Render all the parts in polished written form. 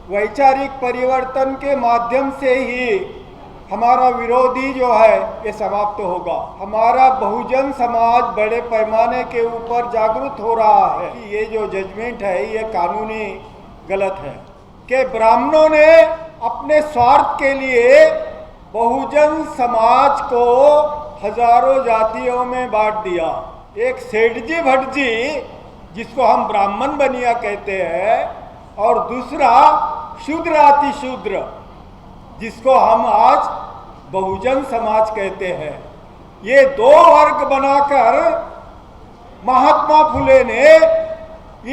वैचारिक परिवर्तन के माध्यम से ही हमारा विरोधी जो है ये समाप्त होगा। हमारा बहुजन समाज बड़े पैमाने के ऊपर जागरूक हो रहा है कि ये जो जजमेंट है ये कानूनी गलत है कि ब्राह्मणों ने अपने स्वार्थ के लिए बहुजन समाज को हजारों जातियों में बांट दिया। एक सेठजी भटजी जिसको हम ब्राह्मण बनिया कहते हैं और दूसरा शूद्र अति शूद्र जिसको हम आज बहुजन समाज कहते हैं। ये दो वर्ग बनाकर महात्मा फुले ने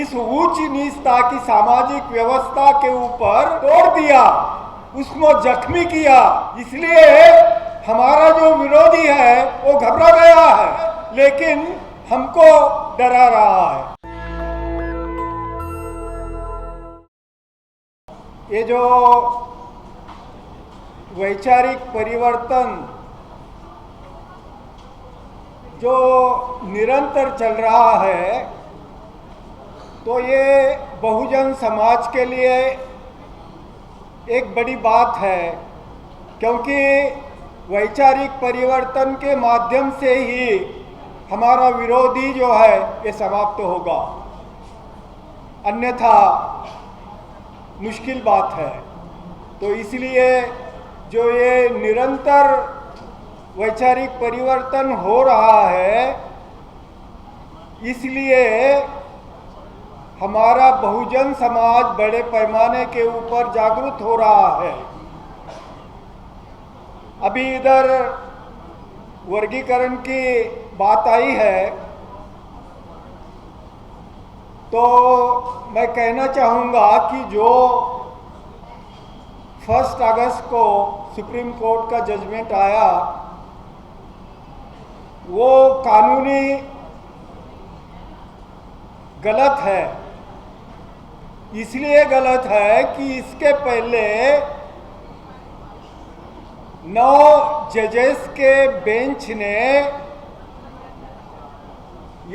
इस ऊंच नीचता की सामाजिक व्यवस्था के ऊपर तोड़ दिया, उसको जख्मी किया। इसलिए हमारा जो विरोधी है वो घबरा गया है, लेकिन हमको डरा रहा है। ये जो वैचारिक परिवर्तन जो निरंतर चल रहा है, तो ये बहुजन समाज के लिए एक बड़ी बात है, क्योंकि वैचारिक परिवर्तन के माध्यम से ही हमारा विरोधी जो है ये समाप्त होगा, अन्यथा मुश्किल बात है। तो इसलिए जो ये निरंतर वैचारिक परिवर्तन हो रहा है, इसलिए हमारा बहुजन समाज बड़े पैमाने के ऊपर जागरूक हो रहा है। अभी इधर वर्गीकरण की बात आई है, तो मैं कहना चाहूँगा कि जो 1 अगस्त को सुप्रीम कोर्ट का जजमेंट आया वो कानूनी गलत है। इसलिए गलत है कि इसके पहले 9 जजेस के बेंच ने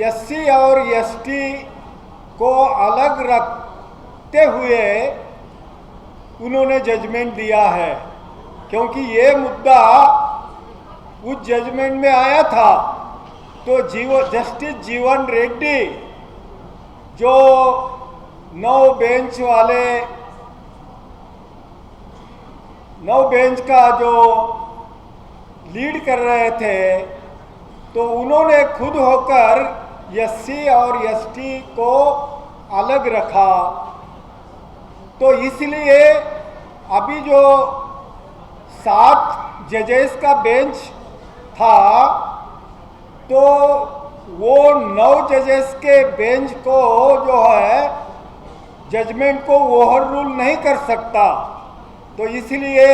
एससी और एसटी को अलग रखते हुए उन्होंने जजमेंट दिया है, क्योंकि ये मुद्दा उस जजमेंट में आया था। तो जस्टिस जीवन रेड्डी जो 9 बेंच का जो लीड कर रहे थे, तो उन्होंने खुद होकर एससी और एसटी को अलग रखा। तो इसलिए अभी जो 7 जजेस का बेंच था, तो वो 9 जजेस के बेंच को जो है जजमेंट को ओवर रूल नहीं कर सकता। तो इसलिए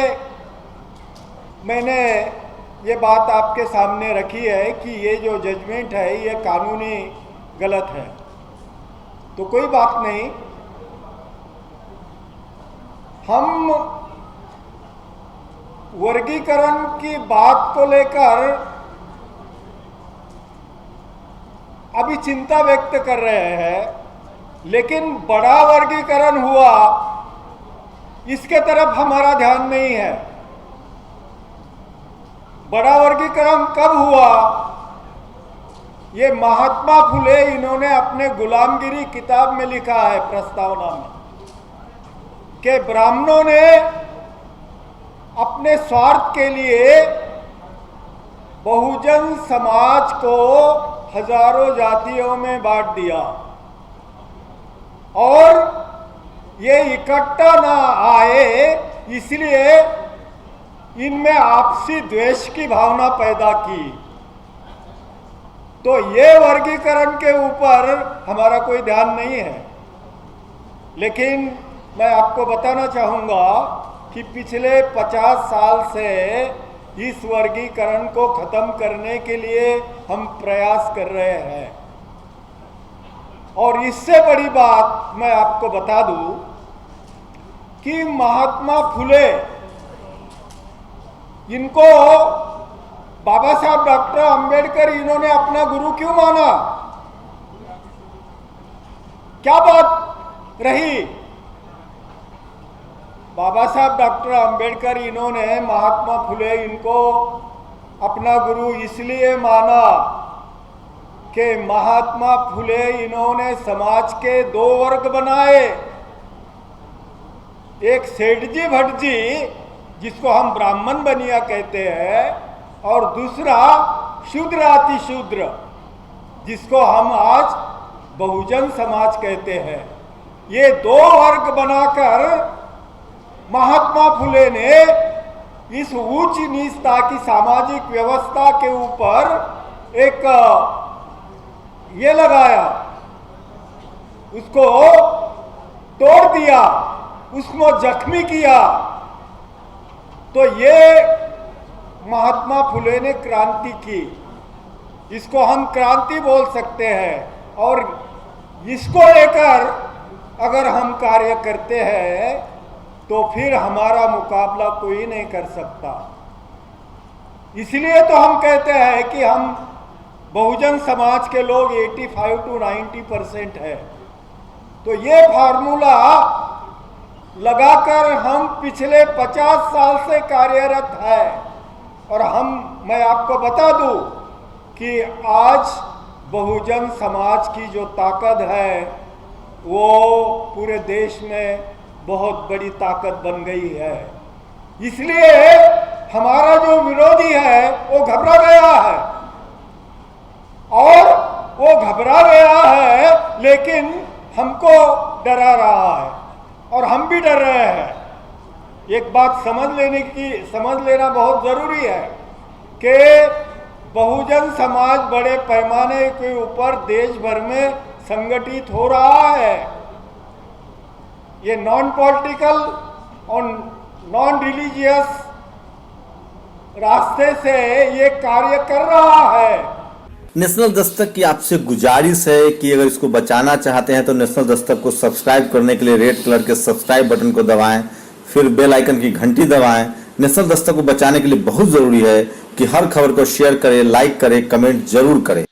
मैंने ये बात आपके सामने रखी है कि ये जो जजमेंट है ये कानूनी गलत है। तो कोई बात नहीं, हम वर्गीकरण की बात को लेकर अभी चिंता व्यक्त कर रहे हैं, लेकिन बड़ा वर्गीकरण हुआ इसके तरफ हमारा ध्यान नहीं है। बड़ा वर्गीकरण कब हुआ? ये महात्मा फुले इन्होंने अपने गुलामगिरी किताब में लिखा है, प्रस्तावना में, कि ब्राह्मणों ने अपने स्वार्थ के लिए बहुजन समाज को हजारों जातियों में बांट दिया और ये इकट्ठा ना आए, इसलिए इनमें आपसी द्वेष की भावना पैदा की। तो ये वर्गीकरण के ऊपर हमारा कोई ध्यान नहीं है। लेकिन मैं आपको बताना चाहूँगा कि पिछले 50 साल से इस वर्गीकरण को खत्म करने के लिए हम प्रयास कर रहे हैं। और इससे बड़ी बात मैं आपको बता दूं कि महात्मा फुले, इनको बाबा साहब डॉक्टर अंबेडकर इन्होंने अपना गुरु क्यों माना? क्या बात रही? बाबा साहब डॉक्टर अंबेडकर इन्होंने महात्मा फुले इनको अपना गुरु इसलिए माना कि महात्मा फुले इन्होंने समाज के दो वर्ग बनाए, एक सेठजी भटजी जिसको हम ब्राह्मण बनिया कहते हैं और दूसरा शूद्र अतिशूद्र जिसको हम आज बहुजन समाज कहते हैं। ये दो वर्ग बनाकर महात्मा फुले ने इस उच्च नीचता की सामाजिक व्यवस्था के ऊपर एक ये लगाया, उसको तोड़ दिया, उसको जख्मी किया। तो ये महात्मा फुले ने क्रांति की, इसको हम क्रांति बोल सकते हैं। और इसको लेकर अगर हम कार्य करते हैं तो फिर हमारा मुकाबला कोई नहीं कर सकता। इसलिए तो हम कहते हैं कि हम बहुजन समाज के लोग 85 to 90% है। तो ये फार्मूला लगाकर हम पिछले 50 साल से कार्यरत है। और मैं आपको बता दूं कि आज बहुजन समाज की जो ताकत है वो पूरे देश में बहुत बड़ी ताकत बन गई है। इसलिए हमारा जो विरोधी है वो घबरा गया है, और वो घबरा गया है लेकिन हमको डरा रहा है और हम भी डर रहे हैं। एक बात समझ लेना बहुत जरूरी है कि बहुजन समाज बड़े पैमाने के ऊपर देश भर में संगठित हो रहा है। ये नॉन पॉलिटिकल और नॉन रिलीजियस रास्ते से ये कार्य कर रहा है। नेशनल दस्तक की आपसे गुजारिश है कि अगर इसको बचाना चाहते हैं तो नेशनल दस्तक को सब्सक्राइब करने के लिए रेड कलर के सब्सक्राइब बटन को दबाएं, फिर बेल आइकन की घंटी दबाएं। नेशनल दस्तक को बचाने के लिए बहुत जरूरी है कि हर खबर को शेयर करें, लाइक करें, कमेंट जरूर करें।